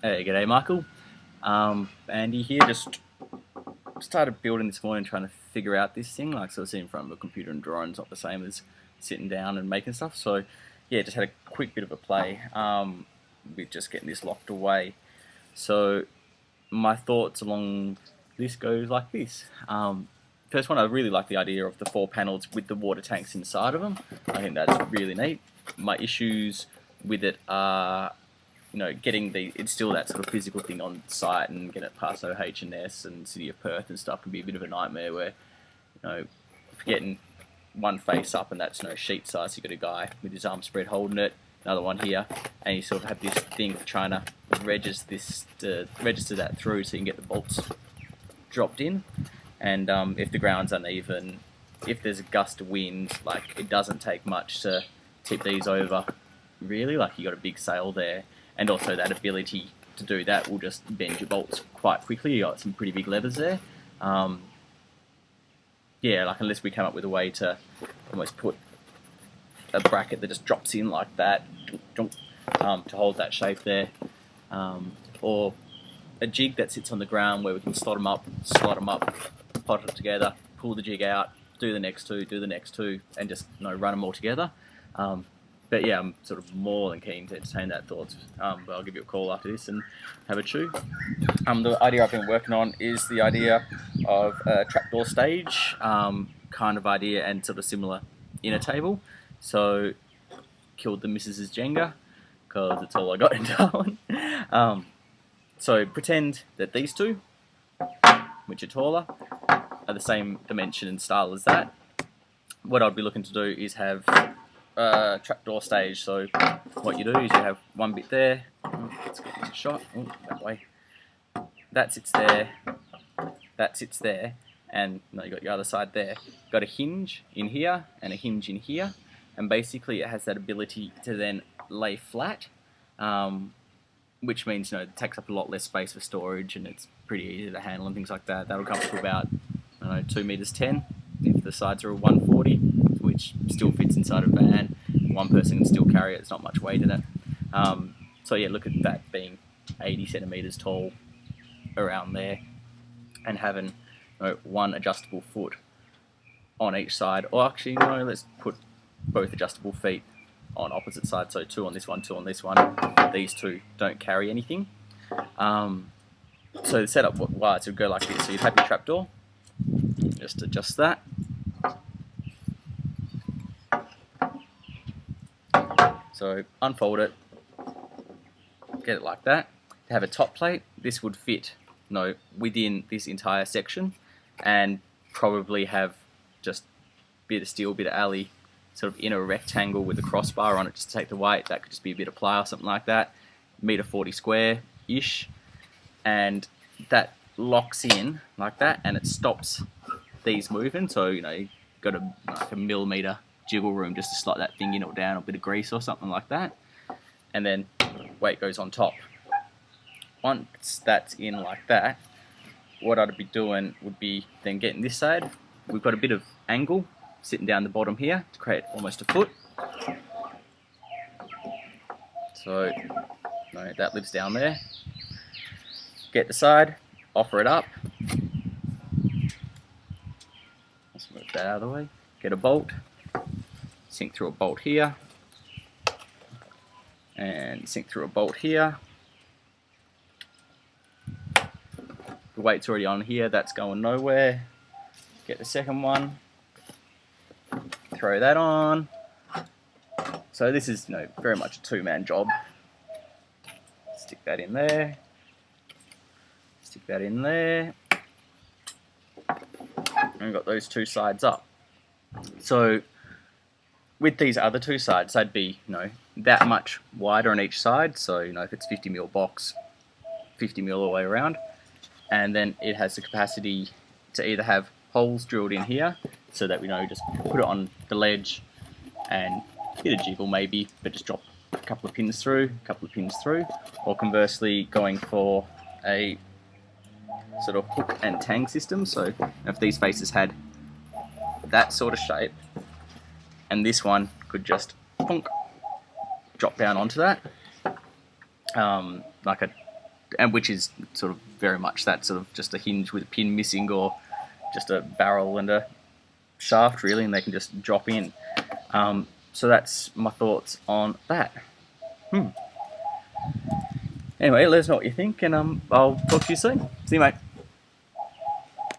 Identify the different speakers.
Speaker 1: Hey, g'day Michael. Andy here. Just started building this morning, trying to figure out this thing. Like, so sitting in front of a computer and drawing's not the same as sitting down and making stuff. So, yeah, just had a quick bit of a play with just getting this locked away. So, my thoughts along this goes like this. First one, I really like the idea of the 4 panels with the water tanks inside of them. I think that's really neat. My issues with it are getting it's still that sort of physical thing on site, and getting it past OH&S and City of Perth and stuff can be a bit of a nightmare where, getting one face up and that's sheet size, you've got a guy with his arms spread holding it, another one here, and you sort of have this thing of trying to register that through so you can get the bolts dropped in. And if the ground's uneven, if there's a gust of wind, like, it doesn't take much to tip these over, really. Like, you got a big sail there. And also that ability to do that will just bend your bolts quite quickly. You got some pretty big levers there. Yeah, like, unless we come up with a way to almost put a bracket that just drops in like that to hold that shape there, or a jig that sits on the ground where we can slot them up, pot it together, pull the jig out, do the next two, and just run them all together. But yeah, I'm sort of more than keen to entertain that thought. But I'll give you a call after this and have a chew. The idea I've been working on is the idea of a trapdoor stage kind of idea, and sort of similar in a table. So killed the missus's Jenga because it's all I got in Darwin. So pretend that these two, which are taller, are the same dimension and style as that. What I'd be looking to do is have trapdoor stage. So what you do is you have one bit there. Let's get this shot. That way. That sits there. That sits there. And you got your other side there. Got a hinge in here and a hinge in here. And basically it has that ability to then lay flat, which means it takes up a lot less space for storage, and it's pretty easy to handle and things like that. That'll come up to about 2 meters 10 if the sides are a 140, which still fits inside a van. One person can still carry it. There's not much weight in it. So yeah, look at that being 80 centimeters tall around there, and having one adjustable foot on each side. Or actually, let's put both adjustable feet on opposite sides. So 2 on this one, 2 on this one. These two don't carry anything. So the setup wise would go like this. So you'd have your trapdoor. Just adjust that. So unfold it, get it like that. To have a top plate, this would fit within this entire section, and probably have just bit of steel, bit of alley, sort of in a rectangle with a crossbar on it just to take the weight. That could just be a bit of ply or something like that. 1.40 square-ish, and that locks in like that, and it stops these moving. So you've got a millimeter jiggle room just to slot that thing in or down, or a bit of grease or something like that, and then weight goes on top. Once that's in like that, what I'd be doing would be then getting this side. We've got a bit of angle sitting down the bottom here to create almost a foot. So that lives down there. Get the side, offer it up. Let's move that out of the way. Get a bolt, sink through a bolt here, and sink through a bolt here. The weight's already on here, that's going nowhere. Get the second one, throw that on. So this is very much a 2-man job. Stick that in there, stick that in there, and got those 2 sides up. So with these other 2 sides, they'd be that much wider on each side. So if it's 50mm box, 50mm all the way around, and then it has the capacity to either have holes drilled in here so that we just put it on the ledge and hit a jiggle maybe, but just drop a couple of pins through, or conversely going for a sort of hook and tang system. So if these faces had that sort of shape, and this one could just plonk, drop down onto that, like a and which is sort of very much that, sort of just a hinge with a pin missing, or just a barrel and a shaft really, and they can just drop in. So that's my thoughts on that. Anyway, let us know what you think, and I'll talk to you soon. See you, mate.